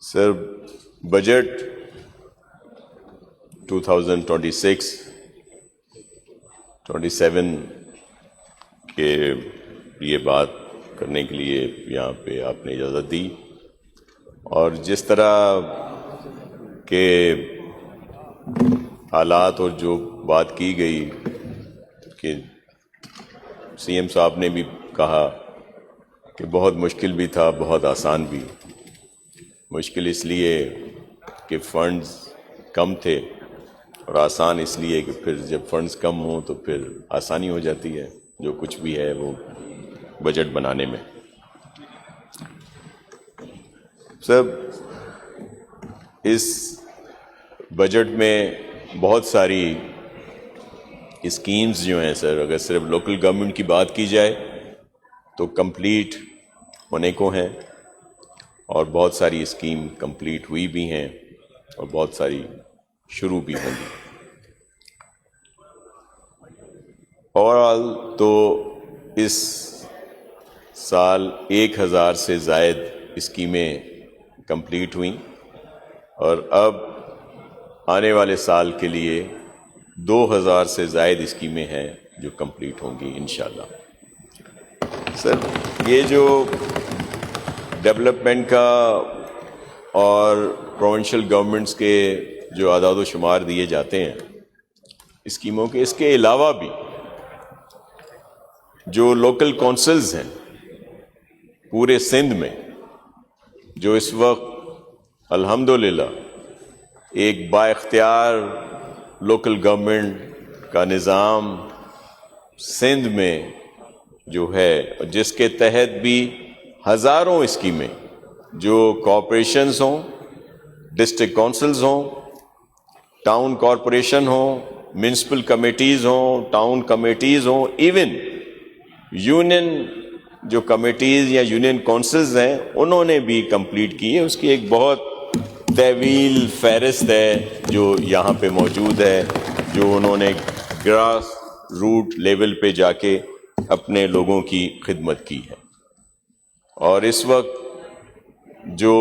Sir budget 2026-27 کے لیے بات کرنے کے لیے یہاں پہ آپ نے اجازت دی، اور جس طرح کے حالات اور جو بات کی گئی کہ سی ایم صاحب نے بھی کہا کہ بہت مشکل بھی تھا، بہت آسان بھی۔ مشکل اس لیے کہ فنڈز کم تھے، اور آسان اس لیے کہ پھر جب فنڈز کم ہوں تو پھر آسانی ہو جاتی ہے جو کچھ بھی ہے وہ بجٹ بنانے میں۔ سب اس بجٹ میں بہت ساری اسکیمز جو ہیں سر، اگر صرف لوکل گورنمنٹ کی بات کی جائے تو کمپلیٹ ہونے کو ہیں، اور بہت ساری اسکیم کمپلیٹ ہوئی بھی ہیں اور بہت ساری شروع بھی ہوں گی۔ اوورآل تو اس سال 1000 سے زائد اسکیمیں کمپلیٹ ہوئیں، اور اب آنے والے سال کے لیے 2000 سے زائد اسکیمیں ہیں جو کمپلیٹ ہوں گی انشاءاللہ۔ سر یہ جو ڈیولپمنٹ کا اور پروونشل گورنمنٹس کے جو اعداد و شمار دیے جاتے ہیں اسکیموں کے، اس کے علاوہ بھی جو لوکل کونسلز ہیں پورے سندھ میں، جو اس وقت الحمدللہ ایک با اختیار لوکل گورنمنٹ کا نظام سندھ میں جو ہے، جس کے تحت بھی ہزاروں اسکیمیں جو کارپوریشنز ہوں، ڈسٹرکٹ کونسلز ہوں، ٹاؤن کارپوریشن ہوں، میونسپل کمیٹیز ہوں، ٹاؤن کمیٹیز ہوں، ایون یونین جو کمیٹیز یا یونین کونسلز ہیں انہوں نے بھی کمپلیٹ کی ہے۔ اس کی ایک بہت طویل فہرست ہے جو یہاں پہ موجود ہے، جو انہوں نے گراس روٹ لیول پہ جا کے اپنے لوگوں کی خدمت کی ہے۔ اور اس وقت جو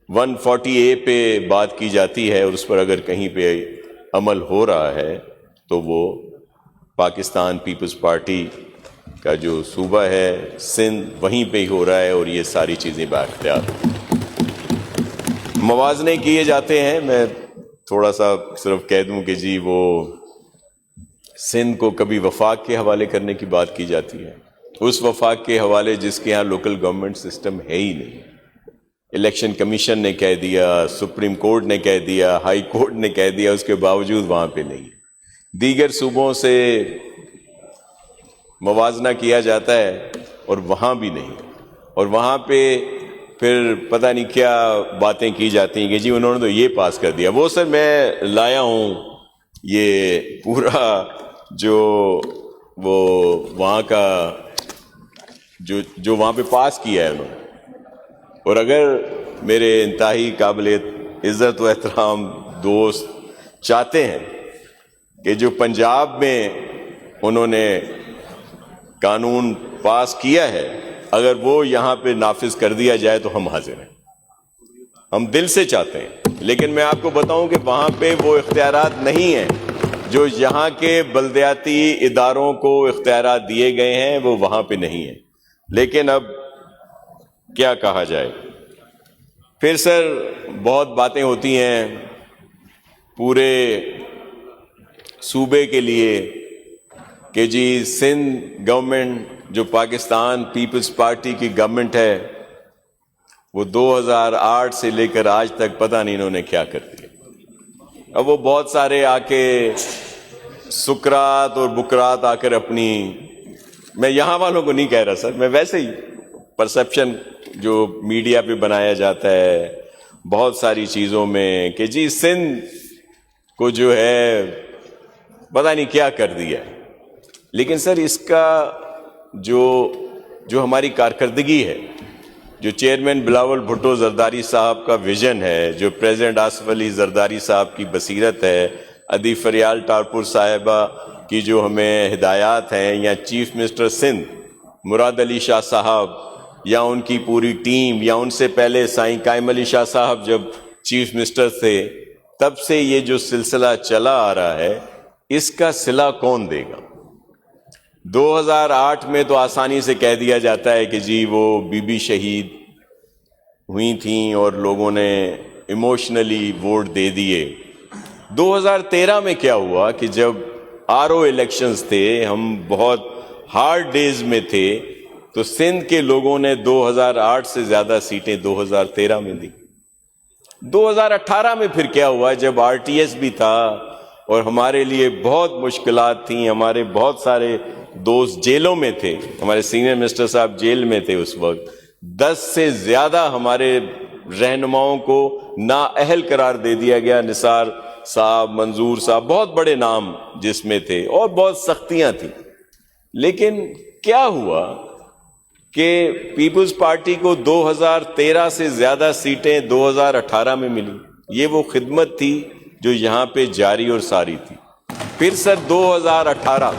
140A پہ بات کی جاتی ہے، اور اس پر اگر کہیں پہ عمل ہو رہا ہے تو وہ پاکستان پیپلز پارٹی کا جو صوبہ ہے سندھ، وہیں پہ ہی ہو رہا ہے، اور یہ ساری چیزیں بااختیار موازنے کیے جاتے ہیں۔ میں تھوڑا سا صرف کہہ دوں کہ جی وہ سندھ کو کبھی وفاق کے حوالے کرنے کی بات کی جاتی ہے، اس وفاق کے حوالے جس کے ہاں لوکل گورنمنٹ سسٹم ہے ہی نہیں۔ الیکشن کمیشن نے کہہ دیا، سپریم کورٹ نے کہہ دیا، ہائی کورٹ نے کہہ دیا، اس کے باوجود وہاں پہ نہیں۔ دیگر صوبوں سے موازنہ کیا جاتا ہے اور وہاں بھی نہیں، اور وہاں پہ پھر پتہ نہیں کیا باتیں کی جاتی ہیں کہ جی انہوں نے تو یہ پاس کر دیا۔ وہ سر میں لایا ہوں یہ پورا جو وہ وہاں کا جو وہاں پہ پاس کیا ہے انہوں نے، اور اگر میرے انتہائی قابل عزت و احترام دوست چاہتے ہیں کہ جو پنجاب میں انہوں نے قانون پاس کیا ہے اگر وہ یہاں پہ نافذ کر دیا جائے تو ہم حاضر ہیں، ہم دل سے چاہتے ہیں۔ لیکن میں آپ کو بتاؤں کہ وہاں پہ وہ اختیارات نہیں ہیں جو یہاں کے بلدیاتی اداروں کو اختیارات دیے گئے ہیں، وہ وہاں پہ نہیں ہیں۔ لیکن اب کیا کہا جائے۔ پھر سر بہت باتیں ہوتی ہیں پورے صوبے کے لیے کہ جی سندھ گورنمنٹ جو پاکستان پیپلز پارٹی کی گورنمنٹ ہے وہ 2008 سے لے کر آج تک پتہ نہیں انہوں نے کیا کر دیا۔ اب وہ بہت سارے آ کے سکرات اور بکرات آ کر اپنی، میں یہاں والوں کو نہیں کہہ رہا سر، میں ویسے ہی پرسپشن جو میڈیا پہ بنایا جاتا ہے بہت ساری چیزوں میں کہ جی سندھ کو جو ہے پتہ نہیں کیا کر دیا۔ لیکن سر اس کا جو ہماری کارکردگی ہے، جو چیئرمین بلاول بھٹو زرداری صاحب کا ویژن ہے، جو پریزیڈنٹ آصف علی زرداری صاحب کی بصیرت ہے، ادی فریال ٹارپور صاحبہ کی جو ہمیں ہدایات ہیں، یا چیف منسٹر سندھ مراد علی شاہ صاحب یا ان کی پوری ٹیم، یا ان سے پہلے سائیں قائم علی شاہ صاحب جب چیف منسٹر تھے، تب سے یہ جو سلسلہ چلا آ رہا ہے، اس کا صلہ کون دے گا؟ 2008 میں تو آسانی سے کہہ دیا جاتا ہے کہ جی وہ بی بی شہید ہوئی تھیں اور لوگوں نے ایموشنلی ووٹ دے دیے۔ 2013 میں کیا ہوا کہ جب RO الیکشنز تھے، ہم بہت ہارڈ ڈیز میں تھے، تو سندھ کے لوگوں نے 2008 سے زیادہ سیٹیں 2013 میں دی۔ 2018 میں پھر کیا ہوا، جب RTS بھی تھا اور ہمارے لیے بہت مشکلات تھیں، ہمارے بہت سارے دوست جیلوں میں تھے، ہمارے سینئر منسٹر صاحب جیل میں تھے اس وقت، 10 سے زیادہ ہمارے رہنماؤں کو نااہل قرار دے دیا گیا، نثار صاحب، منظور صاحب، بہت بڑے نام جس میں تھے، اور بہت سختیاں تھیں۔ لیکن کیا ہوا کہ پیپلز پارٹی کو 2013 سے زیادہ سیٹیں 2018 میں ملی۔ یہ وہ خدمت تھی جو یہاں پہ جاری اور ساری تھی۔ پھر سر 2018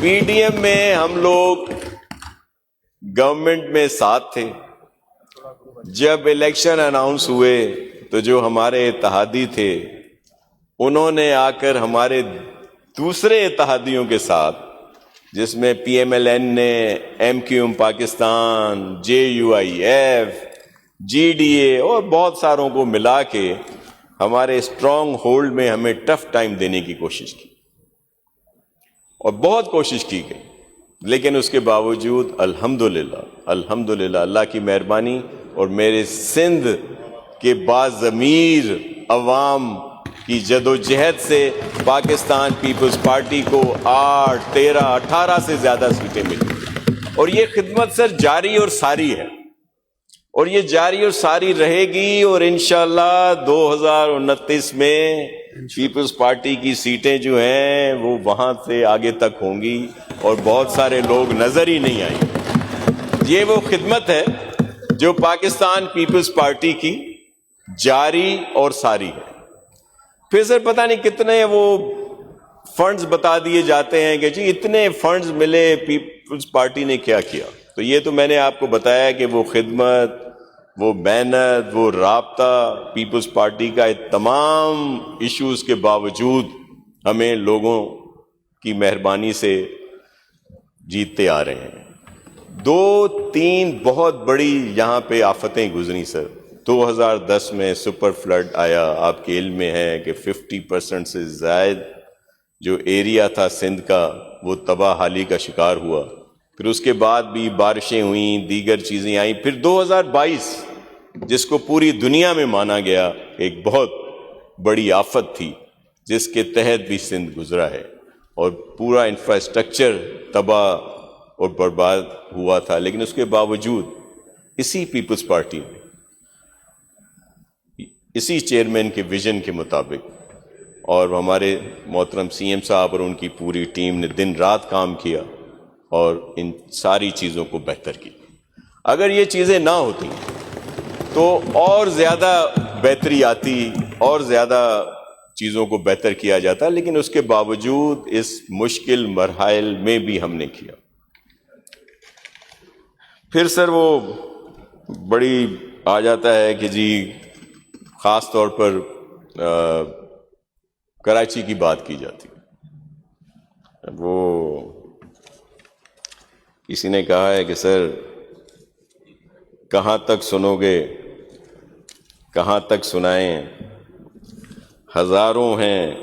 PDM میں ہم لوگ گورنمنٹ میں ساتھ تھے۔ جب الیکشن اناؤنس ہوئے تو جو ہمارے اتحادی تھے انہوں نے آ کر ہمارے دوسرے اتحادیوں کے ساتھ، جس میں PMLN نے، MQM پاکستان، JUIF، GDA اور بہت ساروں کو ملا کے ہمارے اسٹرانگ ہولڈ میں ہمیں ٹف ٹائم دینے کی کوشش کی، اور بہت کوشش کی گئی، لیکن اس کے باوجود الحمدللہ اللہ کی مہربانی اور میرے سندھ کے باضمیر عوام کی جدوجہد سے پاکستان پیپلز پارٹی کو 8، 13، 18 سے زیادہ سیٹیں ملی۔ اور یہ خدمت سر جاری اور ساری ہے، اور یہ جاری اور ساری رہے گی، اور انشاءاللہ 2029 میں پیپلز پارٹی کی سیٹیں جو ہیں وہ وہاں سے آگے تک ہوں گی، اور بہت سارے لوگ نظر ہی نہیں آئیں گے۔ یہ وہ خدمت ہے جو پاکستان پیپلز پارٹی کی جاری اور ساری ہے۔ پھر سر پتہ نہیں کتنے وہ فنڈز بتا دیے جاتے ہیں کہ جی اتنے فنڈز ملے، پیپلز پارٹی نے کیا کیا۔ تو یہ تو میں نے آپ کو بتایا کہ وہ خدمت، وہ محنت، وہ رابطہ پیپلز پارٹی کا تمام ایشوز کے باوجود ہمیں لوگوں کی مہربانی سے جیتتے آ رہے ہیں۔ 2-3 بہت بڑی یہاں پہ آفتیں گزری سر۔ 2010 میں سپر فلڈ آیا، آپ کے علم میں ہے کہ 50% سے زائد جو ایریا تھا سندھ کا وہ تباہ حالی کا شکار ہوا۔ پھر اس کے بعد بھی بارشیں ہوئیں، دیگر چیزیں آئیں۔ پھر 2022 جس کو پوری دنیا میں مانا گیا ایک بہت بڑی آفت تھی، جس کے تحت بھی سندھ گزرا ہے، اور پورا انفراسٹرکچر تباہ اور برباد ہوا تھا۔ لیکن اس کے باوجود اسی پیپلز پارٹی میں، اسی چیئرمین کے ویژن کے مطابق، اور ہمارے محترم CM صاحب اور ان کی پوری ٹیم نے دن رات کام کیا اور ان ساری چیزوں کو بہتر کی۔ اگر یہ چیزیں نہ ہوتی تو اور زیادہ بہتری آتی، اور زیادہ چیزوں کو بہتر کیا جاتا، لیکن اس کے باوجود اس مشکل مرحلے میں بھی ہم نے کیا۔ پھر سر وہ بڑی آ جاتا ہے کہ جی خاص طور پر کراچی کی بات کی جاتی ہے۔ وہ کسی نے کہا ہے کہ سر کہاں تک سنو گے، کہاں تک سنائیں، ہزاروں ہیں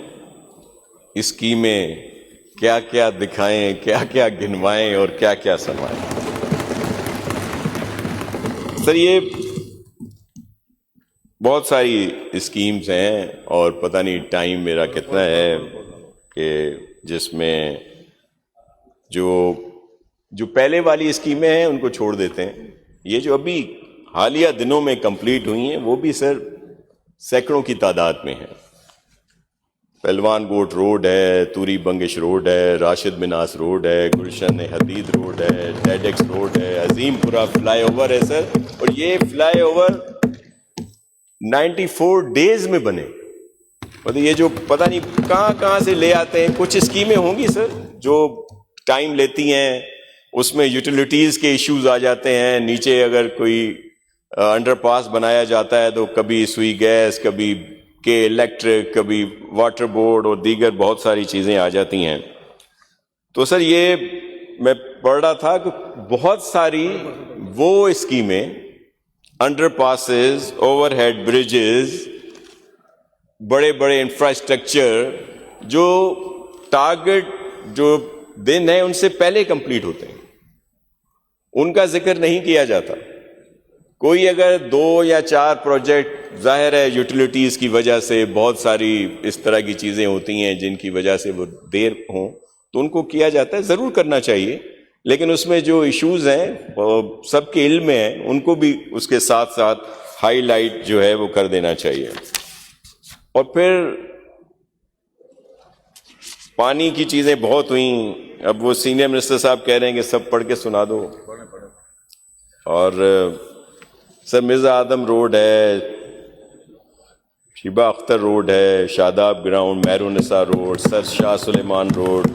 اسکیمیں، کیا کیا دکھائیں، کیا کیا گنوائیں اور کیا کیا سنوائیں۔ سر یہ بہت ساری اسکیمز ہیں، اور پتہ نہیں ٹائم میرا کتنا ہے کہ جس میں جو پہلے والی اسکیمیں ہیں ان کو چھوڑ دیتے ہیں۔ یہ جو ابھی حالیہ دنوں میں کمپلیٹ ہوئی ہیں وہ بھی سر سینکڑوں کی تعداد میں ہیں۔ پہلوان گوٹ روڈ ہے، توری بنگش روڈ ہے، راشد مناس روڈ ہے، گلشن حدید روڈ ہے، ٹیڈیکس روڈ ہے، عظیم پورہ فلائی اوور ہے سر، اور یہ فلائی اوور 94 ڈیز میں بنے۔ اور یہ جو پتہ نہیں کہاں سے لے آتے ہیں، کچھ اسکیمیں ہوں گی سر جو ٹائم لیتی ہیں، اس میں یوٹیلیٹیز کے ایشوز آ جاتے ہیں. نیچے اگر کوئی انڈر پاس بنایا جاتا ہے تو کبھی سوئی گیس, کبھی کہ الیکٹرک, کبھی واٹر بورڈ اور دیگر بہت ساری چیزیں آ جاتی ہیں. تو سر یہ میں پڑھ رہا تھا کہ بہت ساری وہ اسکیمیں, underpasses, overhead bridges, بڑے بڑے انفراسٹرکچر جو ٹارگٹ جو دن ہے ان سے پہلے کمپلیٹ ہوتے ہیں, ان کا ذکر نہیں کیا جاتا. کوئی اگر 2 یا 4 پروجیکٹ, ظاہر ہے یوٹیلیٹیز کی وجہ سے بہت ساری اس طرح کی چیزیں ہوتی ہیں جن کی وجہ سے وہ دیر ہوں, تو ان کو کیا جاتا ہے, ضرور کرنا چاہیے, لیکن اس میں جو ایشوز ہیں سب کے علم میں ہیں, ان کو بھی اس کے ساتھ ساتھ ہائی لائٹ جو ہے وہ کر دینا چاہیے. اور پھر پانی کی چیزیں بہت ہوئیں. اب وہ سینئر منسٹر صاحب کہہ رہے ہیں کہ سب پڑھ کے سنا دو. اور سر مرزا اعظم روڈ ہے, شیبہ اختر روڈ ہے, شاداب گراؤنڈ, مہرالنساء روڈ, سر شاہ سلیمان روڈ,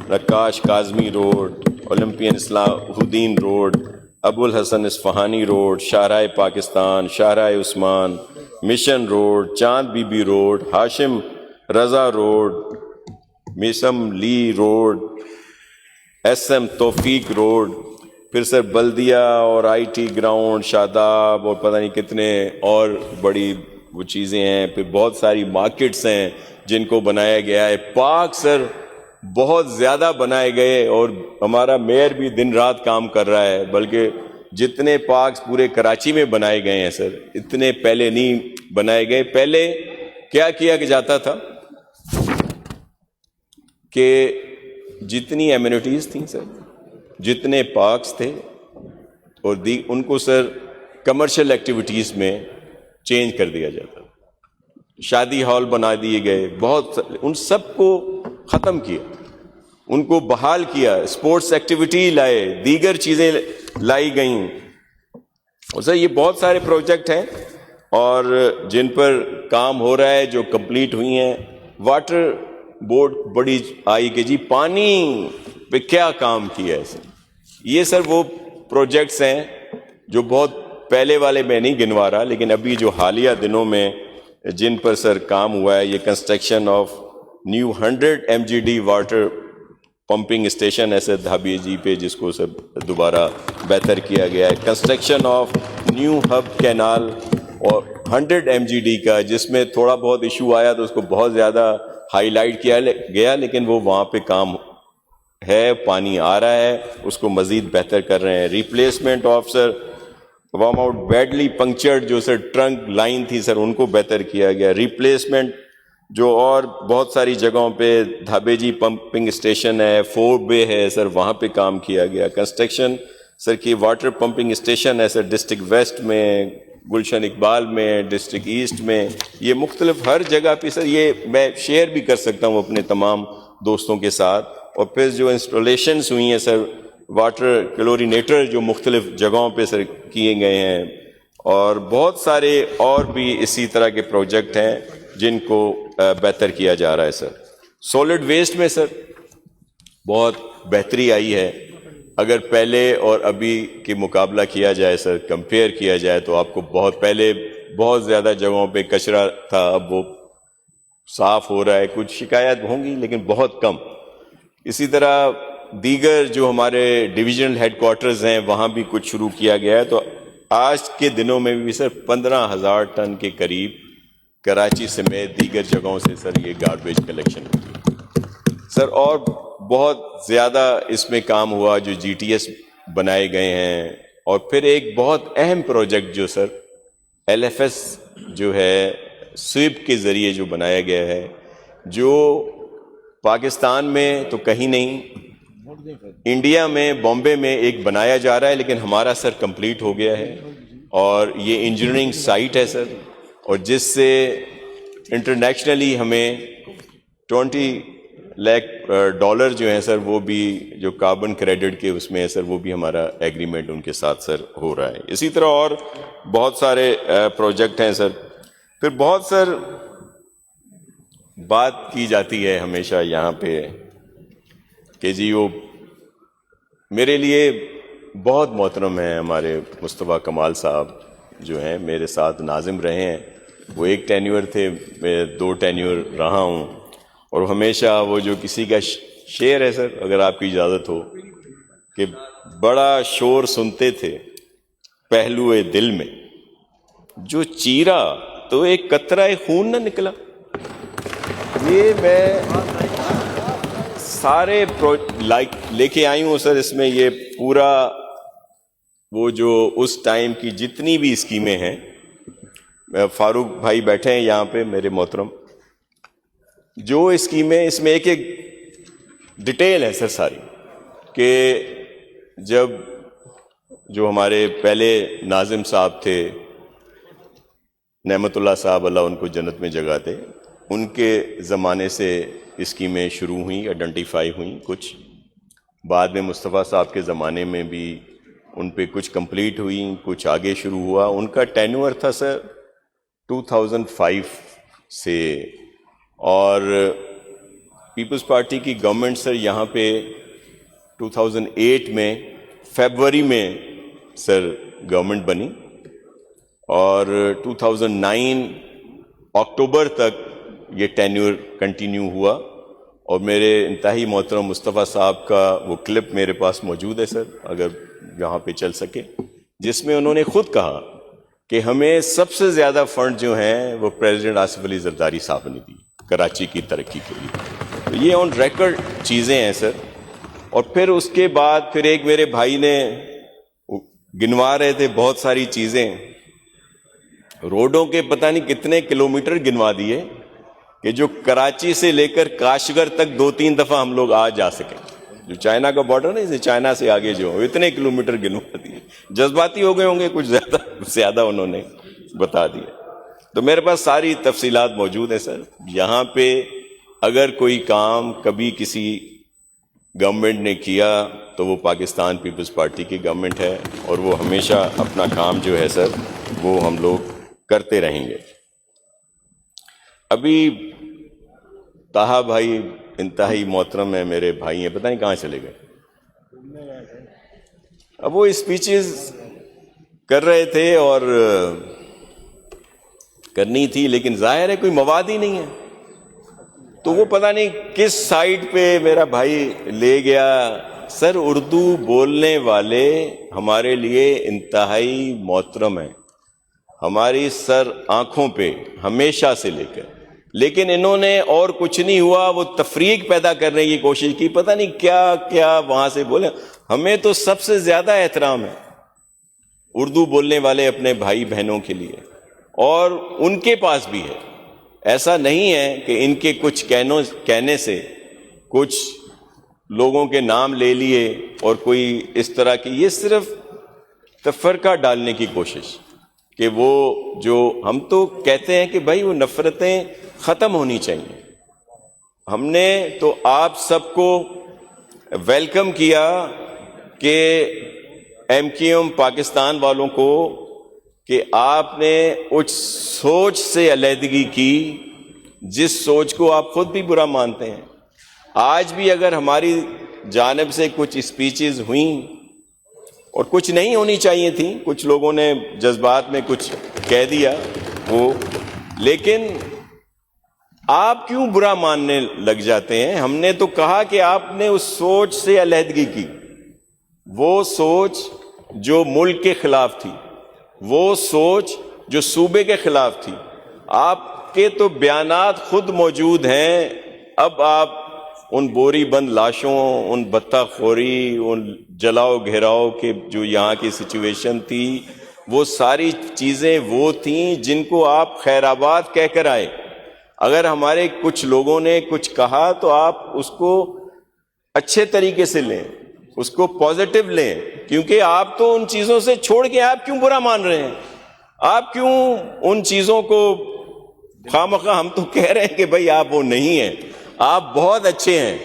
نقاش کاظمی روڈ, اولمپین اصلاح الدین روڈ, ابو الحسن اصفہانی روڈ, شاہراہ پاکستان, شاہراہ Usman, mission road, Chand Bibi road, Hashim Raza road, Maisam لی road, S M Taufiq road, پھر سر بلدیہ اور آئی ٹی گراؤنڈ, شاداب, اور پتہ نہیں کتنے اور بڑی وہ چیزیں ہیں. پھر بہت ساری مارکیٹس ہیں جن کو بنایا گیا ہے. پارک سر بہت زیادہ بنائے گئے, اور ہمارا میئر بھی دن رات کام کر رہا ہے. بلکہ جتنے پارکس پورے کراچی میں بنائے گئے ہیں سر, اتنے پہلے نہیں بنائے گئے. پہلے کیا کیا جاتا تھا کہ جتنی ایمینٹیز تھیں سر, جتنے پارکس تھے, اور ان کو سر کمرشل ایکٹیویٹیز میں چینج کر دیا جاتا. شادی ہال بنا دیے گئے, بہت ان سب کو ختم کیا, ان کو بحال کیا, اسپورٹس ایکٹیویٹی لائے, دیگر چیزیں لائی گئیں. اور سر یہ بہت سارے پروجیکٹ ہیں اور جن پر کام ہو رہا ہے, جو کمپلیٹ ہوئی ہیں. واٹر بورڈ بڑی آئی کہ جی پانی پہ کیا کام کیا ہے سر. یہ سر وہ پروجیکٹس ہیں جو بہت پہلے والے میں نہیں گنوا رہا, لیکن ابھی جو حالیہ دنوں میں جن پر سر کام ہوا ہے, یہ construction of new 100 MGD water pumping station ایسے دھابی جی پہ, جس کو سر دوبارہ بہتر کیا گیا ہے. Construction of new hub canal اور 100 MGD کا, جس میں تھوڑا بہت ایشو آیا تو اس کو بہت زیادہ ہائی لائٹ کیا گیا, لیکن وہ وہاں پہ کام ہے, پانی آ رہا ہے, اس کو مزید بہتر کر رہے ہیں. Replacement of sir warm out badly punctured جو سر ٹرنک لائن تھی سر, ان کو بہتر کیا گیا. ریپلیسمنٹ جو اور بہت ساری جگہوں پہ دھابے جی پمپنگ اسٹیشن ہے, فورٹ بے ہے سر, وہاں پہ کام کیا گیا. کنسٹرکشن سر کی واٹر پمپنگ اسٹیشن ہے سر ڈسٹرکٹ ویسٹ میں, گلشن اقبال میں, ڈسٹرکٹ ایسٹ میں, یہ مختلف ہر جگہ پہ سر. یہ میں شیئر بھی کر سکتا ہوں اپنے تمام دوستوں کے ساتھ. اور پھر جو انسٹالیشنز ہوئی ہیں سر, واٹر کلورینیٹر جو مختلف جگہوں پہ سر کیے گئے ہیں, اور بہت سارے اور بھی اسی طرح کے پروجیکٹ ہیں جن کو بہتر کیا جا رہا ہے سر. سولڈ ویسٹ میں سر بہت بہتری آئی ہے. اگر پہلے اور ابھی کے مقابلہ کیا جائے سر, کمپیئر کیا جائے, تو آپ کو بہت پہلے بہت زیادہ جگہوں پہ کچرا تھا, اب وہ صاف ہو رہا ہے. کچھ شکایات ہوں گی لیکن بہت کم. اسی طرح دیگر جو ہمارے ڈویژنل ہیڈ کوارٹرز ہیں وہاں بھی کچھ شروع کیا گیا ہے. تو آج کے دنوں میں بھی سر 15,000 ٹن کے قریب کراچی سمیت دیگر جگہوں سے سر یہ گاربیج کلیکشن ہوتی سر. اور بہت زیادہ اس میں کام ہوا, جو GTS بنائے گئے ہیں. اور پھر ایک بہت اہم پروجیکٹ جو سر LFS جو ہے سویپ کے ذریعے جو بنایا گیا ہے, جو پاکستان میں تو کہیں نہیں, انڈیا میں بامبے میں ایک بنایا جا رہا ہے, لیکن ہمارا سر کمپلیٹ ہو گیا ہے. اور یہ انجینئرنگ سائٹ ہے سر, اور جس سے انٹرنیشنلی ہمیں $20 لاکھ جو ہیں سر, وہ بھی جو کاربن کریڈٹ کے اس میں ہے سر, وہ بھی ہمارا ایگریمنٹ ان کے ساتھ سر ہو رہا ہے. اسی طرح اور بہت سارے پروجیکٹ ہیں سر. پھر بہت سر بات کی جاتی ہے ہمیشہ یہاں پہ کہ جی وہ میرے لیے بہت محترم ہیں ہمارے مصطفیٰ کمال صاحب جو ہیں، میرے ساتھ ناظم رہے ہیں. وہ ایک ٹینیور تھے، میں 2 ٹینیور رہا ہوں. اور ہمیشہ وہ جو کسی کا شعر ہے سر، اگر آپ کی اجازت ہو، کہ بڑا شور سنتے تھے پہلو دل میں، جو چیرا تو ایک قطرہ خون نہ نکلا. یہ میں سارے لے کے آئی ہوں سر. اس میں یہ پورا وہ جو اس ٹائم کی جتنی بھی اسکیمیں ہیں، فاروق بھائی بیٹھے ہیں یہاں پہ میرے محترم، جو اسکیمیں، اس میں ایک ایک ڈیٹیل ہے سر ساری، کہ جب جو ہمارے پہلے ناظم صاحب تھے، نعمت اللہ صاحب، اللہ ان کو جنت میں جگہ دے، ان کے زمانے سے اسکیمیں شروع ہوئیں، آئیڈینٹیفائی ہوئیں. کچھ بعد میں مصطفیٰ صاحب کے زمانے میں بھی ان پہ کچھ کمپلیٹ ہوئیں، کچھ آگے شروع ہوا. ان کا ٹینور تھا سر 2005 سے. اور پیپلز پارٹی کی گورنمنٹ سر یہاں پہ 2008 میں فیبروری میں سر گورنمنٹ بنی، اور 2009 اکتوبر تک یہ ٹینیور کنٹینیو ہوا. اور میرے انتہائی محترم مصطفیٰ صاحب کا وہ کلپ میرے پاس موجود ہے سر، اگر یہاں پہ چل سکے، جس میں انہوں نے خود کہا کہ ہمیں سب سے زیادہ فنڈ جو ہیں وہ پریزیڈنٹ آصف علی زرداری صاحب نے دی کراچی کی ترقی کے لیے. تو یہ آن ریکارڈ چیزیں ہیں سر. اور پھر اس کے بعد پھر ایک میرے بھائی نے گنوا رہے تھے بہت ساری چیزیں، روڈوں کے پتہ نہیں کتنے کلومیٹر گنوا دیے کہ جو کراچی سے لے کر کاشغر تک 2-3 دفعہ ہم لوگ آ جا سکیں. جو چائنا کا بارڈر ہے، چائنا سے آگے جو اتنے کلومیٹر گنوا دیے. جذباتی ہو گئے ہوں گے کچھ زیادہ انہوں نے بتا دیا. تو میرے پاس ساری تفصیلات موجود ہیں سر. یہاں پہ اگر کوئی کام کبھی کسی گورنمنٹ نے کیا تو وہ پاکستان پیپلز پارٹی کی گورنمنٹ ہے، اور وہ ہمیشہ اپنا کام جو ہے سر وہ ہم لوگ کرتے رہیں گے. ابھی طاہا بھائی انتہائی محترم ہیں، میرے بھائی ہیں، پتہ نہیں کہاں چلے گئے. اب وہ اسپیچز کر رہے تھے اور کرنی تھی، لیکن ظاہر ہے کوئی مواد ہی نہیں ہے. تو وہ پتہ نہیں کس سائٹ پہ میرا بھائی لے گیا. سر اردو بولنے والے ہمارے لیے انتہائی محترم ہیں، ہماری سر آنکھوں پہ ہمیشہ سے لے کر، لیکن انہوں نے اور کچھ نہیں ہوا، وہ تفریق پیدا کرنے کی کوشش کی. پتہ نہیں کیا کیا وہاں سے بولے. ہمیں تو سب سے زیادہ احترام ہے اردو بولنے والے اپنے بھائی بہنوں کے لیے، اور ان کے پاس بھی ہے. ایسا نہیں ہے کہ ان کے کچھ کہنے سے کچھ لوگوں کے نام لے لیے اور کوئی اس طرح کی، یہ صرف تفرقہ ڈالنے کی کوشش، کہ وہ جو ہم تو کہتے ہیں کہ بھائی وہ نفرتیں ختم ہونی چاہیے. ہم نے تو آپ سب کو ویلکم کیا کہ ایم کیو ایم پاکستان والوں کو، کہ آپ نے اس سوچ سے علیحدگی کی جس سوچ کو آپ خود بھی برا مانتے ہیں. آج بھی اگر ہماری جانب سے کچھ اسپیچز ہوئیں اور کچھ نہیں ہونی چاہیے تھیں، کچھ لوگوں نے جذبات میں کچھ کہہ دیا وہ، لیکن آپ کیوں برا ماننے لگ جاتے ہیں؟ ہم نے تو کہا کہ آپ نے اس سوچ سے علیحدگی کی، وہ سوچ جو ملک کے خلاف تھی، وہ سوچ جو صوبے کے خلاف تھی. آپ کے تو بیانات خود موجود ہیں. اب آپ ان بوری بند لاشوں، ان بتہ خوری، ان جلاؤ گھیراؤ کے جو یہاں کی سچویشن تھی، وہ ساری چیزیں وہ تھیں جن کو آپ خیر آباد کہہ کر آئے. اگر ہمارے کچھ لوگوں نے کچھ کہا تو آپ اس کو اچھے طریقے سے لیں، اس کو پازیٹیو لیں، کیونکہ آپ تو ان چیزوں سے چھوڑ کے آپ کیوں برا مان رہے ہیں؟ آپ کیوں ان چیزوں کو خواہ ہم تو کہہ رہے ہیں کہ بھئی آپ وہ نہیں ہیں، آپ بہت اچھے ہیں.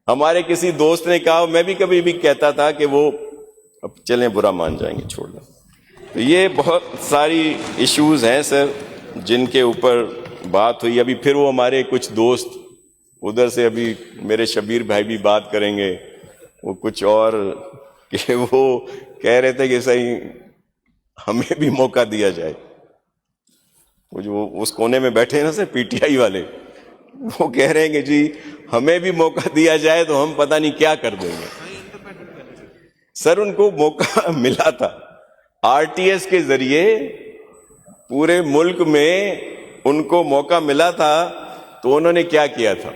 ہمارے کسی دوست نے کہا، میں بھی کبھی بھی کہتا تھا کہ وہ اب چلیں برا مان جائیں گے، چھوڑ دیں. تو یہ بہت ساری ایشوز ہیں سر جن کے اوپر بات ہوئی. ابھی پھر وہ ہمارے کچھ دوست ادھر سے، ابھی میرے شبیر بھائی بھی بات کریں گے، وہ کچھ اور کہ وہ کہہ رہے تھے کہ صحیح ہمیں بھی موقع دیا جائے. وہ جو اس کونے میں بیٹھے ہیں نا سر پی ٹی آئی والے, وہ کہہ رہے ہیں کہ جی ہمیں بھی موقع دیا جائے تو ہم پتہ نہیں کیا کر دیں گے. سر ان کو موقع ملا تھا آر ٹی ایس کے ذریعے, پورے ملک میں ان کو موقع ملا تھا, تو انہوں نے کیا کیا تھا,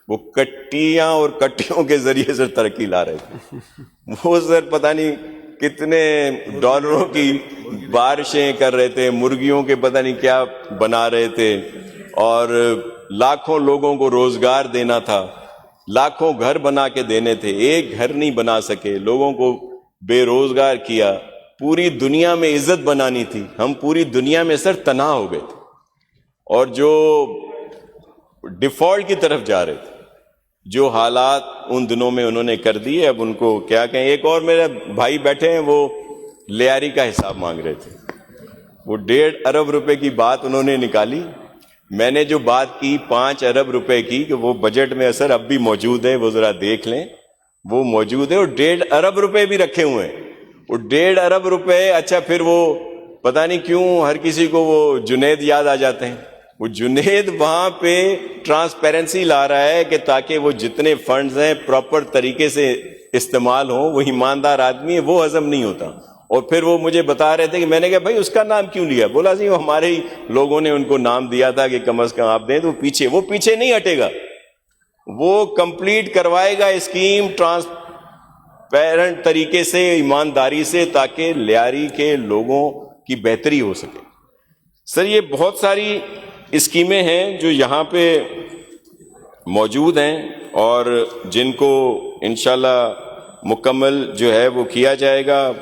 وہ کٹیاں اور کٹیوں کے ذریعے سر ترقی لا رہے تھے. وہ سر پتہ نہیں کتنے ڈالروں کی بارشیں کر رہے تھے, مرغیوں کے پتہ نہیں کیا بنا رہے تھے, اور لاکھوں لوگوں کو روزگار دینا تھا, لاکھوں گھر بنا کے دینے تھے, ایک گھر نہیں بنا سکے, لوگوں کو بے روزگار کیا, پوری دنیا میں عزت بنانی تھی. ہم پوری دنیا میں سر تنہا ہو گئے تھے, اور جو ڈیفالٹ کی طرف جا رہے تھے, جو حالات ان دنوں میں انہوں نے کر دیے, اب ان کو کیا کہیں. ایک اور میرے بھائی بیٹھے ہیں, وہ لیاری کا حساب مانگ رہے تھے. وہ 1.5 ارب روپے کی بات انہوں نے نکالی. میں نے جو بات کی 5 ارب روپے کی, کہ وہ بجٹ میں اثر اب بھی موجود ہے, وہ ذرا دیکھ لیں, وہ موجود ہے. اور 1.5 ارب روپے بھی رکھے ہوئے ہیں. وہ 1.5 ارب روپے, اچھا پھر وہ پتہ نہیں کیوں ہر کسی کو وہ جنید یاد آ جاتے ہیں. وہ جنید وہاں پہ ٹرانسپیرنسی لا رہا ہے کہ تاکہ وہ جتنے فنڈز ہیں پراپر طریقے سے استعمال ہوں. وہ ایماندار آدمی ہے, وہ ہضم نہیں ہوتا. اور پھر وہ مجھے بتا رہے تھے کہ میں نے کہا بھائی اس کا نام کیوں لیا؟ بولا جی ہمارے ہی لوگوں نے ان کو نام دیا تھا کہ کم از کم آپ دیں. تو وہ پیچھے نہیں ہٹے گا, وہ کمپلیٹ کروائے گا اسکیم ٹرانسپیرنٹ طریقے سے, ایمانداری سے, تاکہ لیاری کے لوگوں کی بہتری ہو سکے. سر یہ بہت ساری اسکیمیں ہیں جو یہاں پہ موجود ہیں, اور جن کو انشاءاللہ مکمل جو ہے وہ کیا جائے گا.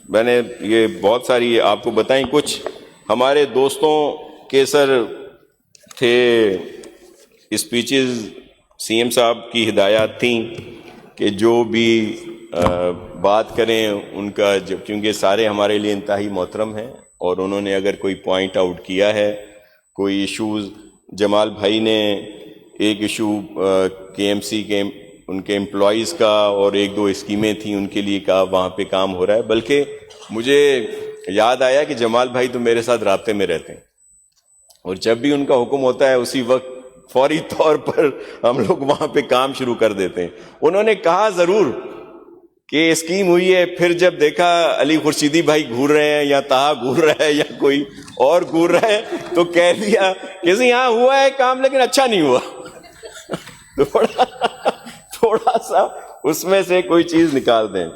میں نے یہ بہت ساری آپ کو بتائیں. کچھ ہمارے دوستوں کے سر تھے اسپیچز, سی ایم صاحب کی ہدایات تھیں کہ جو بھی بات کریں ان کا, کیونکہ سارے ہمارے لیے انتہائی محترم ہیں, اور انہوں نے اگر کوئی پوائنٹ آؤٹ کیا ہے, کوئی ایشوز, جمال بھائی نے ایک ایشو کے ایم سی کے ان کے امپلائیز کا, اور 1-2 اسکیمیں تھیں ان کے لیے کہا وہاں پہ کام ہو رہا ہے. بلکہ مجھے یاد آیا کہ جمال بھائی تو میرے ساتھ رابطے میں رہتے ہیں, اور جب بھی ان کا حکم ہوتا ہے اسی وقت فوری طور پر ہم لوگ وہاں پہ کام شروع کر دیتے ہیں. انہوں نے کہا ضرور کہ اسکیم ہوئی ہے, پھر جب دیکھا علی خورشیدی بھائی گھور رہے ہیں, یا طہا گھور رہا ہے, یا کوئی اور گھور رہا ہے, تو کہہ دیا کہ ہاں ہوا ہے کام لیکن اچھا نہیں ہوا. تھوڑا سا اس میں سے کوئی چیز نکال دیں.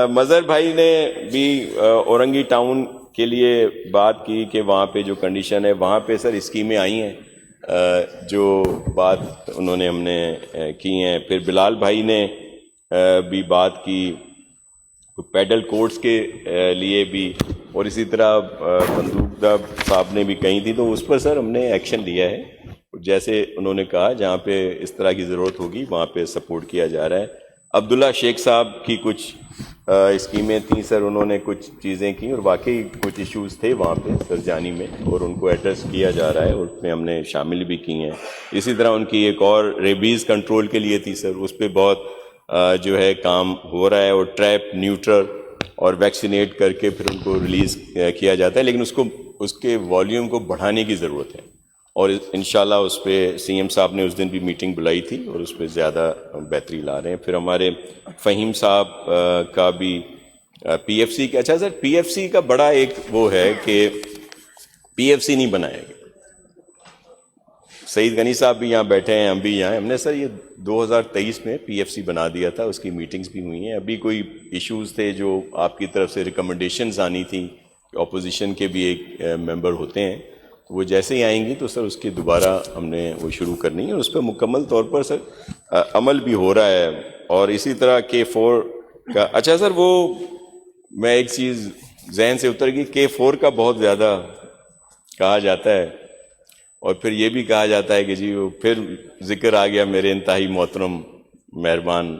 مظہر بھائی نے بھی اورنگی ٹاؤن کے لیے بات کی کہ وہاں پہ جو کنڈیشن ہے وہاں پہ سر اسکیمیں آئی ہیں, جو بات انہوں نے ہم نے کی ہیں. پھر بلال بھائی نے بھی بات کی پیڈل کورٹس کے لیے بھی, اور اسی طرح بندوقدہ صاحب نے بھی کہیں تھی. تو اس پر سر ہم نے ایکشن لیا ہے, جیسے انہوں نے کہا جہاں پہ اس طرح کی ضرورت ہوگی وہاں پہ سپورٹ کیا جا رہا ہے. عبداللہ شیخ صاحب کی کچھ اسکیمیں تھیں سر, انہوں نے کچھ چیزیں کی, اور واقعی کچھ ایشوز تھے وہاں پہ سر جانی میں, اور ان کو ایڈریس کیا جا رہا ہے, اور اس میں ہم نے شامل بھی کی ہیں. اسی طرح ان کی ایک اور ریبیز کنٹرول کے لیے تھی سر, اس پہ بہت جو ہے کام ہو رہا ہے, اور ٹریپ نیوٹرل اور ویکسینیٹ کر کے پھر ان کو ریلیز کیا جاتا ہے. لیکن اس کے والیوم کو بڑھانے کی ضرورت ہے, اور انشاءاللہ اس پہ سی ایم صاحب نے اس دن بھی میٹنگ بلائی تھی, اور اس پہ زیادہ بہتری لا رہے ہیں. پھر ہمارے فہیم صاحب کا بھی پی ایف سی کا, اچھا سر پی ایف سی کا بڑا ایک وہ ہے کہ پی ایف سی نہیں بنایا گیا. سعید غنی صاحب بھی یہاں بیٹھے ہیں, ہم بھی یہاں, ہم نے سر یہ 2023 میں پی ایف سی بنا دیا تھا, اس کی میٹنگز بھی ہوئی ہیں. ابھی کوئی ایشوز تھے جو آپ کی طرف سے ریکمنڈیشنز آنی تھیں, اپوزیشن کے بھی ایک ممبر ہوتے ہیں, وہ جیسے ہی آئیں گی تو سر اس کی دوبارہ ہم نے وہ شروع کرنی ہے, اور اس پہ مکمل طور پر سر عمل بھی ہو رہا ہے. اور اسی طرح K4 کا, اچھا سر وہ میں ایک چیز ذہن سے اتر گئی, K4 کا بہت زیادہ کہا جاتا ہے, اور پھر یہ بھی کہا جاتا ہے کہ جی وہ پھر ذکر آ گیا میرے انتہائی محترم مہربان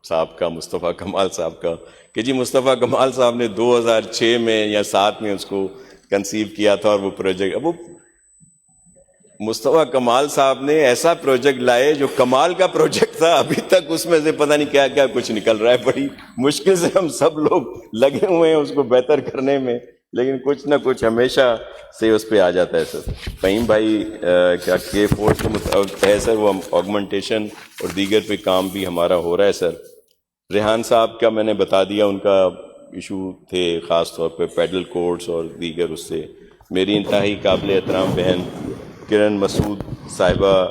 صاحب کا, مصطفیٰ کمال صاحب کا, کہ جی مصطفیٰ کمال صاحب نے 2006 میں یا 7 میں اس کو کنسیو کیا تھا, اور وہ پروجیکٹ, اب وہ مصطفیٰ کمال صاحب نے ایسا پروجیکٹ لائے جو کمال کا پروجیکٹ تھا, ابھی تک اس میں سے پتہ نہیں کیا کیا کچھ نکل رہا ہے. بڑی مشکل سے ہم سب لوگ لگے ہوئے ہیں اس کو بہتر کرنے میں, لیکن کچھ نہ کچھ ہمیشہ سے اس پہ آ جاتا ہے سر. فہیم بھائی کیا کے فورس کے مطابق ہے سر, وہ آگمنٹیشن اور دیگر پہ کام بھی ہمارا ہو رہا ہے سر. ریحان صاحب کا میں نے بتا دیا, ان کا ایشو تھے خاص طور پہ پیڈل کورٹس اور دیگر. اس سے میری انتہائی قابل احترام بہن کرن مسعود صاحبہ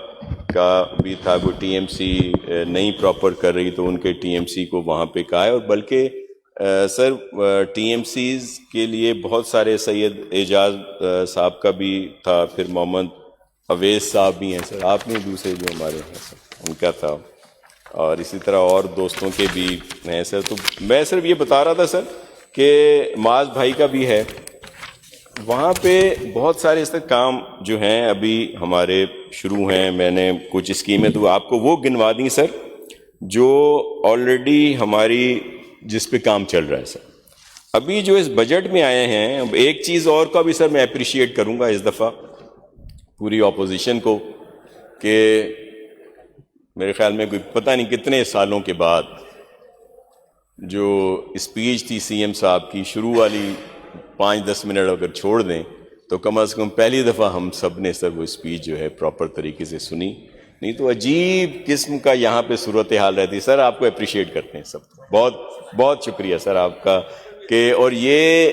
کا بھی تھا, وہ ٹی ایم سی نہیں پراپر کر رہی تو ان کے ٹی ایم سی کو وہاں پہ کہا ہے. اور بلکہ سر ٹی ایم سیز کے لیے بہت سارے, سید اعجاز صاحب کا بھی تھا, پھر محمد اویس صاحب بھی ہیں سر, آپ نے دوسرے جو ہمارے ہیں سر ان کا تھا, اور اسی طرح اور دوستوں کے بھی ہیں سر. تو میں صرف یہ بتا رہا تھا سر کہ معاذ بھائی کا بھی ہے وہاں پہ بہت سارے اس طرح کام جو ہیں ابھی ہمارے شروع ہیں. میں نے کچھ اسکیمیں تو آپ کو وہ گنوا دیں سر جو آلریڈی ہماری جس پہ کام چل رہا ہے سر. ابھی جو اس بجٹ میں آئے ہیں, اب ایک چیز اور کا بھی سر میں اپریشیٹ کروں گا اس دفعہ پوری اپوزیشن کو, کہ میرے خیال میں کوئی پتہ نہیں کتنے سالوں کے بعد جو اسپیچ تھی سی ایم صاحب کی شروع والی 5-10 منٹ اگر چھوڑ دیں تو کم از کم پہلی دفعہ ہم سب نے سر وہ اسپیچ جو ہے پراپر طریقے سے سنی. نہیں تو عجیب قسم کا یہاں پہ صورتحال رہتی. سر آپ کو اپریشیٹ کرتے ہیں سب, بہت بہت شکریہ سر آپ کا. کہ اور یہ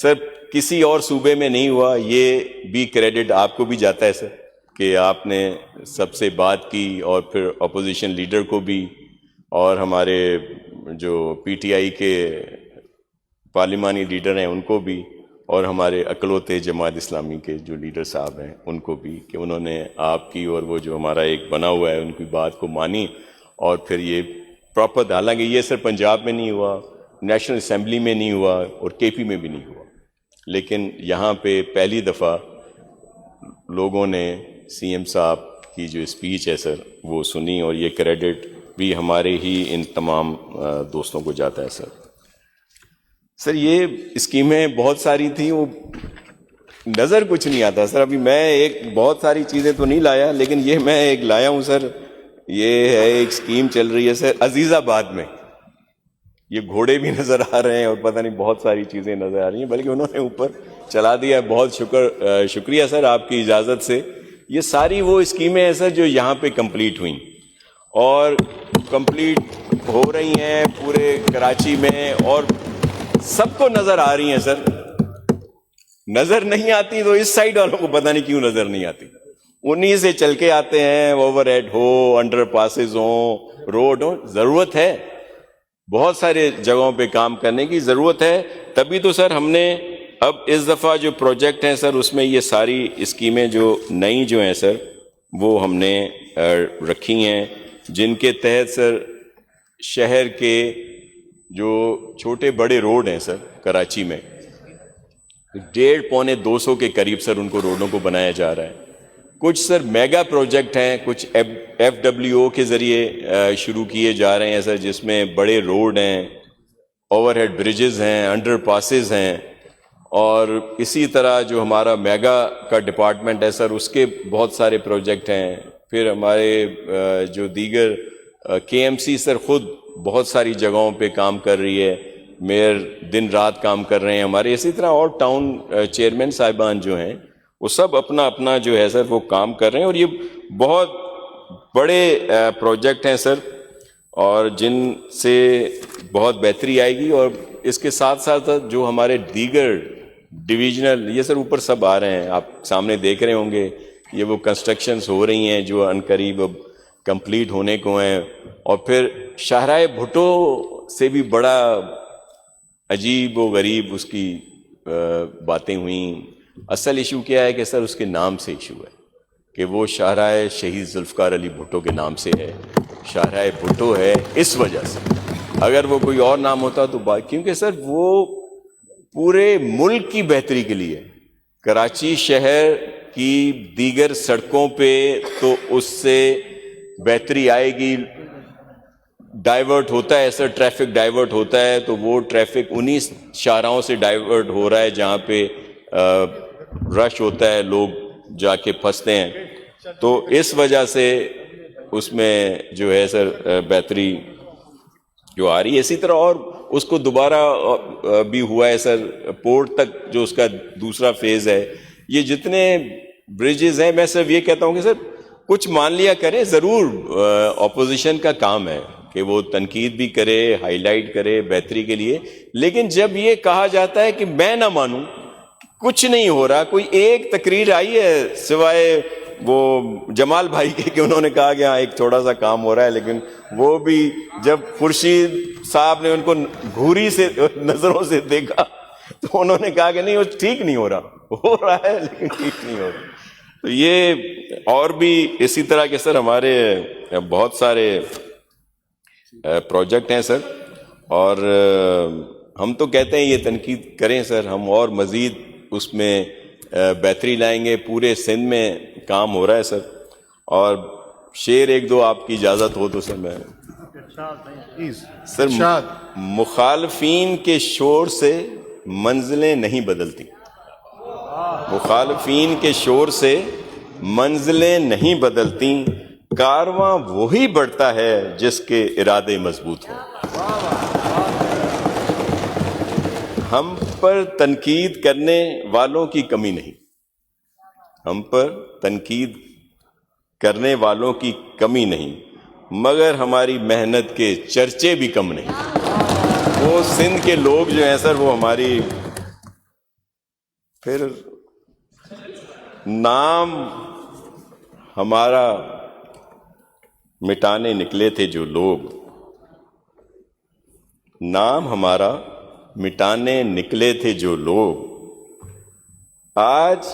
سر کسی اور صوبے میں نہیں ہوا, یہ بھی کریڈٹ آپ کو بھی جاتا ہے سر کہ آپ نے سب سے بات کی, اور پھر اپوزیشن لیڈر کو بھی, اور ہمارے جو پی ٹی آئی کے پارلیمانی لیڈر ہیں ان کو بھی, اور ہمارے اکلوتے جماعت اسلامی کے جو لیڈر صاحب ہیں ان کو بھی, کہ انہوں نے آپ کی اور وہ جو ہمارا ایک بنا ہوا ہے ان کی بات کو مانی, اور پھر یہ پراپر. حالانکہ یہ سر پنجاب میں نہیں ہوا, نیشنل اسمبلی میں نہیں ہوا, اور کے پی میں بھی نہیں ہوا, لیکن یہاں پہ پہلی دفعہ لوگوں نے سی ایم صاحب کی جو اسپیچ ہے سر وہ سنی, اور یہ کریڈٹ بھی ہمارے ہی ان تمام دوستوں کو جاتا ہے سر. سر یہ اسکیمیں بہت ساری تھیں, وہ نظر کچھ نہیں آتا سر. ابھی میں ایک بہت ساری چیزیں تو نہیں لایا, لیکن یہ میں ایک لایا ہوں سر. یہ ہے ایک اسکیم چل رہی ہے سر عزیز آباد میں, یہ گھوڑے بھی نظر آ رہے ہیں اور پتہ نہیں بہت ساری چیزیں نظر آ رہی ہیں, بلکہ انہوں نے اوپر چلا دیا ہے. بہت شکریہ سر آپ کی اجازت سے. یہ ساری وہ اسکیمیں ہیں سر جو یہاں پہ کمپلیٹ ہوئیں اور کمپلیٹ ہو رہی ہیں پورے کراچی میں, اور سب کو نظر آ رہی ہیں سر. نظر نہیں آتی تو اس سائڈ والوں کو پتہ نہیں کیوں نظر نہیں آتی, انہی سے چل کے آتے ہیں. اوور ہیڈ ہو, انڈر پاسز ہوں, روڈ ہو, ضرورت ہے بہت سارے جگہوں پہ کام کرنے کی ضرورت ہے. تبھی تو سر ہم نے اب اس دفعہ جو پروجیکٹ ہیں سر اس میں یہ ساری اسکیمیں جو نئی جو ہیں سر وہ ہم نے رکھی ہیں, جن کے تحت سر شہر کے جو چھوٹے بڑے روڈ ہیں سر کراچی میں 150-200 کے قریب سر ان کو روڈوں کو بنایا جا رہا ہے. کچھ سر میگا پروجیکٹ ہیں, کچھ ایف ڈبلیو او کے ذریعے شروع کیے جا رہے ہیں سر, جس میں بڑے روڈ ہیں, اوور ہیڈ بریجز ہیں, انڈر پاسز ہیں, اور اسی طرح جو ہمارا میگا کا ڈپارٹمنٹ ہے سر اس کے بہت سارے پروجیکٹ ہیں. پھر ہمارے جو دیگر کے ایم سی سر خود بہت ساری جگہوں پہ کام کر رہی ہے, میئر دن رات کام کر رہے ہیں ہمارے. اسی طرح اور ٹاؤن چیئرمین صاحبان جو ہیں وہ سب اپنا اپنا جو ہے سر وہ کام کر رہے ہیں, اور یہ بہت بڑے پروجیکٹ ہیں سر, اور جن سے بہت بہتری آئے گی. اور اس کے ساتھ ساتھ جو ہمارے دیگر ڈویژنل یہ سر اوپر سب آ رہے ہیں, آپ سامنے دیکھ رہے ہوں گے, یہ وہ کنسٹرکشنز ہو رہی ہیں جو عنقریب اب کمپلیٹ ہونے کو ہیں. اور پھر شاہراہ بھٹو سے بھی بڑا عجیب و غریب اس کی باتیں ہوئیں. اصل ایشو کیا ہے کہ سر اس کے نام سے ایشو ہے کہ وہ شاہراہ شہید ذوالفقار علی بھٹو کے نام سے ہے, شاہراہ بھٹو ہے اس وجہ سے. اگر وہ کوئی اور نام ہوتا تو کیونکہ سر وہ پورے ملک کی بہتری کے لیے کراچی شہر کی دیگر سڑکوں پہ تو اس سے بہتری آئے گی. ڈائیورٹ ہوتا ہے سر, ٹریفک ڈائیورٹ ہوتا ہے تو وہ ٹریفک انہی شاہراہوں سے ڈائیورٹ ہو رہا ہے جہاں پہ رش ہوتا ہے, لوگ جا کے پھنستے ہیں. تو اس وجہ سے اس میں جو ہے سر بہتری جو آ رہی ہے. اسی طرح اور اس کو دوبارہ بھی ہوا ہے سر پورٹ تک جو اس کا دوسرا فیز ہے. یہ جتنے برجز ہیں میں صرف یہ کہتا ہوں کہ سر کچھ مان لیا کریں, ضرور اپوزیشن کا کام ہے کہ وہ تنقید بھی کرے, ہائی لائٹ کرے بہتری کے لیے, لیکن جب یہ کہا جاتا ہے کہ میں نہ مانوں, کچھ نہیں ہو رہا. کوئی ایک تقریر آئی ہے سوائے وہ جمال بھائی کے کہ انہوں نے کہا کہ ہاں ایک تھوڑا سا کام ہو رہا ہے, لیکن وہ بھی جب خورشید صاحب نے ان کو گھوری سے نظروں سے دیکھا تو انہوں نے کہا کہ نہیں وہ ٹھیک نہیں ہو رہا ہے لیکن ٹھیک نہیں ہو رہا. تو یہ اور بھی اسی طرح کے سر ہمارے بہت سارے پروجیکٹ ہیں سر, اور ہم تو کہتے ہیں یہ تنقید کریں سر, ہم اور مزید اس میں بہتری لائیں گے. پورے سندھ میں کام ہو رہا ہے سر, اور شعر ایک دو آپ کی اجازت ہو تو سر میں سر, مخالفین کے شور سے منزلیں نہیں بدلتی, مخالفین کے شور سے منزلیں نہیں بدلتی, کارواں وہی بڑھتا ہے جس کے ارادے مضبوط ہوں. ہم پر تنقید کرنے والوں کی کمی نہیں, ہم پر تنقید کرنے والوں کی کمی نہیں, مگر ہماری محنت کے چرچے بھی کم نہیں. وہ سندھ کے لوگ جو ہیں سر وہ ہماری پھر نام ہمارا مٹانے نکلے تھے جو لوگ, نام ہمارا مٹانے نکلے تھے جو لوگ, آج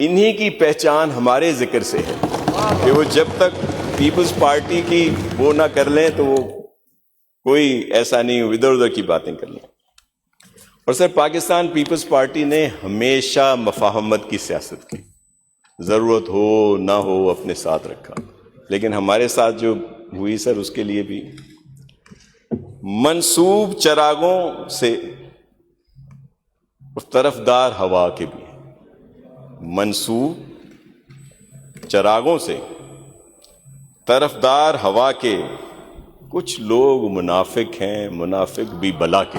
انہی کی پہچان ہمارے ذکر سے ہے کہ وہ جب تک پیپلز پارٹی کی وہ نہ کر لیں تو وہ کوئی ایسا نہیں ادھر ادھر کی باتیں کر لیں. اور سر پاکستان پیپلز پارٹی نے ہمیشہ مفاہمت کی سیاست کی, ضرورت ہو نہ ہو اپنے ساتھ رکھا, لیکن ہمارے ساتھ جو ہوئی سر اس کے لیے بھی منسوب چراغوں سے طرفدار ہوا کے بھی, منسوب چراغوں سے طرفدار ہوا کے, کچھ لوگ منافق ہیں, منافق بھی بلا کے.